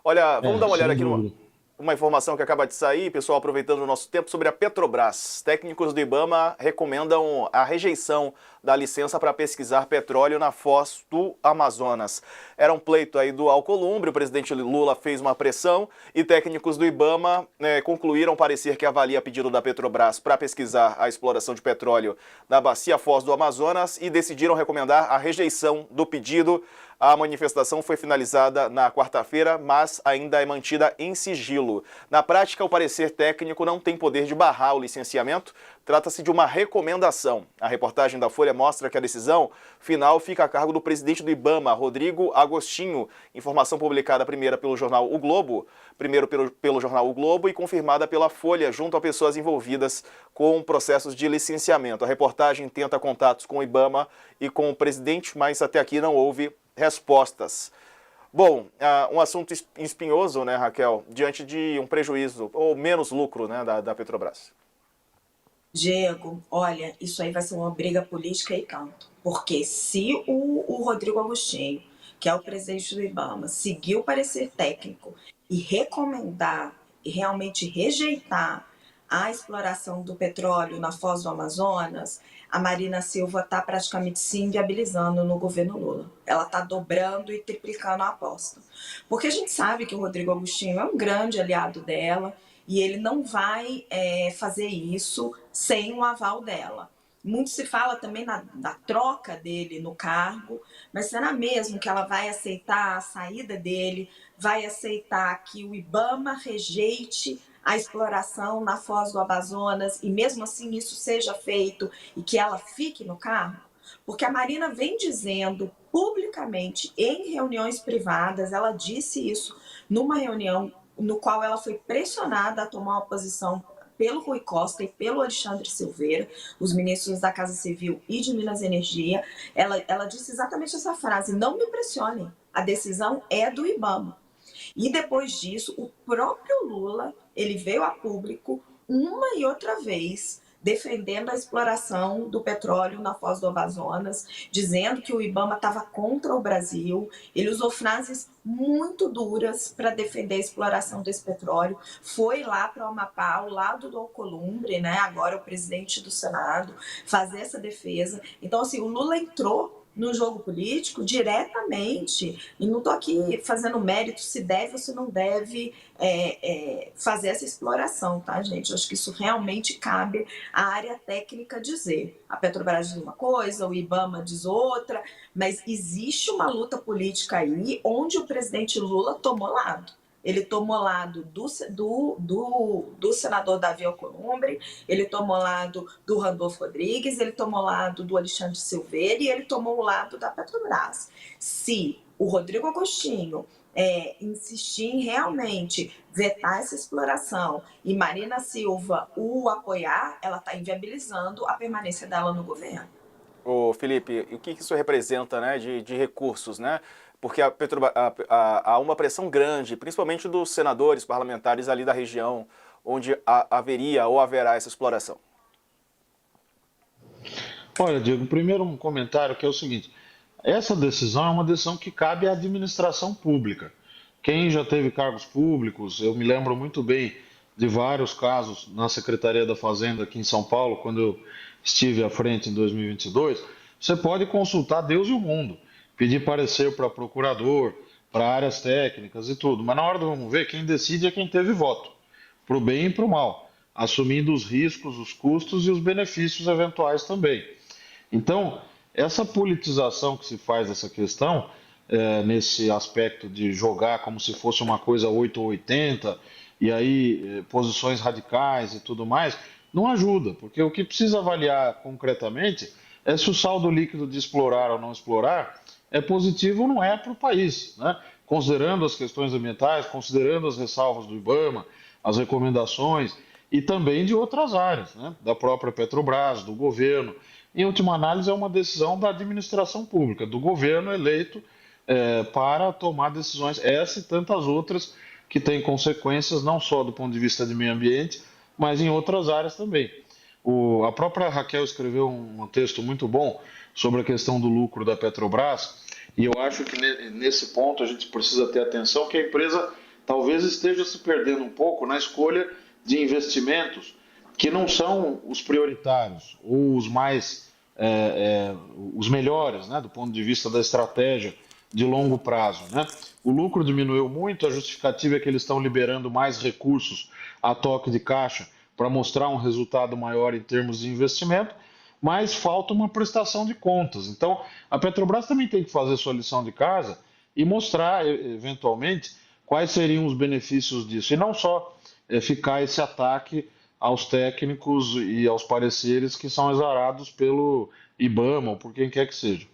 Olha, vamos dar uma olhada Sem aqui dúvida. uma informação que acaba de sair, pessoal, aproveitando o nosso tempo, sobre a Petrobras. Técnicos do IBAMA recomendam a rejeição da licença para pesquisar petróleo na foz do Amazonas. Era um pleito aí do Alcolumbre, o presidente Lula fez uma pressão e técnicos do IBAMA concluíram parecer que avalia pedido da Petrobras para pesquisar a exploração de petróleo na bacia foz do Amazonas e decidiram recomendar a rejeição do pedido. A manifestação foi finalizada na quarta-feira, mas ainda é mantida em sigilo. Na prática, o parecer técnico não tem poder de barrar o licenciamento. Trata-se de uma recomendação. A reportagem da Folha mostra que a decisão final fica a cargo do presidente do IBAMA, Rodrigo Agostinho. Informação publicada primeiro pelo jornal O Globo, pelo jornal O Globo e confirmada pela Folha, junto a pessoas envolvidas com processos de licenciamento. A reportagem tenta contatos com o IBAMA e com o presidente, mas até aqui não houve respostas. Bom, um assunto espinhoso, né, Raquel, diante de um prejuízo ou menos lucro, né, da Petrobras. Diego, olha, isso aí vai ser uma briga política e tanto. Porque se o Rodrigo Agostinho, que é o presidente do IBAMA, seguir o parecer técnico e recomendar e realmente rejeitar a exploração do petróleo na foz do Amazonas, a Marina Silva está praticamente se inviabilizando no governo Lula. Ela está dobrando e triplicando a aposta. Porque a gente sabe que o Rodrigo Agostinho é um grande aliado dela e ele não vai fazer isso sem o aval dela. Muito se fala também da troca dele no cargo, mas será mesmo que ela vai aceitar a saída dele, vai aceitar que o IBAMA rejeite a exploração na foz do Amazonas e mesmo assim isso seja feito e que ela fique no cargo? Porque a Marina vem dizendo publicamente em reuniões privadas, ela disse isso numa reunião no qual ela foi pressionada a tomar uma posição pelo Rui Costa e pelo Alexandre Silveira, os ministros da Casa Civil e de Minas e Energia. Ela disse exatamente essa frase: não me pressionem, a decisão é do IBAMA. E depois disso, o próprio Lula, ele veio a público uma e outra vez defendendo a exploração do petróleo na foz do Amazonas, dizendo que o IBAMA estava contra o Brasil. Ele usou frases muito duras para defender a exploração desse petróleo. Foi lá para o Amapá, ao lado do Alcolumbre, né, agora o presidente do Senado, fazer essa defesa. Então, assim, o Lula entrou no jogo político diretamente, e não estou aqui fazendo mérito se deve ou se não deve fazer essa exploração, tá, gente? Eu acho que isso realmente cabe à área técnica dizer. A Petrobras diz uma coisa, o IBAMA diz outra, mas existe uma luta política aí onde o presidente Lula tomou lado. Ele tomou lado do senador Davi Alcolumbre, ele tomou lado do Randolfo Rodrigues, ele tomou lado do Alexandre Silveira e ele tomou o lado da Petrobras. Se o Rodrigo Agostinho insistir em realmente vetar essa exploração e Marina Silva o apoiar, ela está inviabilizando a permanência dela no governo. Ô, Felipe, o que isso representa, né, de recursos, né? Porque há uma pressão grande, principalmente dos senadores, parlamentares ali da região, onde haveria ou haverá essa exploração. Olha, Diego, primeiro um comentário que é o seguinte: essa decisão é uma decisão que cabe à administração pública. Quem já teve cargos públicos, eu me lembro muito bem de vários casos na Secretaria da Fazenda aqui em São Paulo, quando eu estive à frente em 2022, você pode consultar Deus e o mundo, pedir parecer para procurador, para áreas técnicas e tudo, mas na hora do vamos ver, quem decide é quem teve voto, para o bem e para o mal, assumindo os riscos, os custos e os benefícios eventuais também. Então, essa politização que se faz dessa questão, nesse aspecto de jogar como se fosse uma coisa 8 ou 80, e aí posições radicais e tudo mais, não ajuda, porque o que precisa avaliar concretamente é se o saldo líquido de explorar ou não explorar é positivo ou não é para o país, né? Considerando as questões ambientais, considerando as ressalvas do IBAMA, as recomendações e também de outras áreas, né? Da própria Petrobras, do governo. Em última análise, é uma decisão da administração pública, do governo eleito para tomar decisões, essa e tantas outras que têm consequências não só do ponto de vista de meio ambiente, mas em outras áreas também. A própria Raquel escreveu um texto muito bom sobre a questão do lucro da Petrobras, e eu acho que nesse ponto a gente precisa ter atenção que a empresa talvez esteja se perdendo um pouco na escolha de investimentos que não são os prioritários ou os mais os melhores, né, do ponto de vista da estratégia de longo prazo, né? O lucro diminuiu muito, a justificativa é que eles estão liberando mais recursos a toque de caixa para mostrar um resultado maior em termos de investimento, mas falta uma prestação de contas. Então, a Petrobras também tem que fazer sua lição de casa e mostrar, eventualmente, quais seriam os benefícios disso. E não só ficar esse ataque aos técnicos e aos pareceres que são exarados pelo IBAMA ou por quem quer que seja.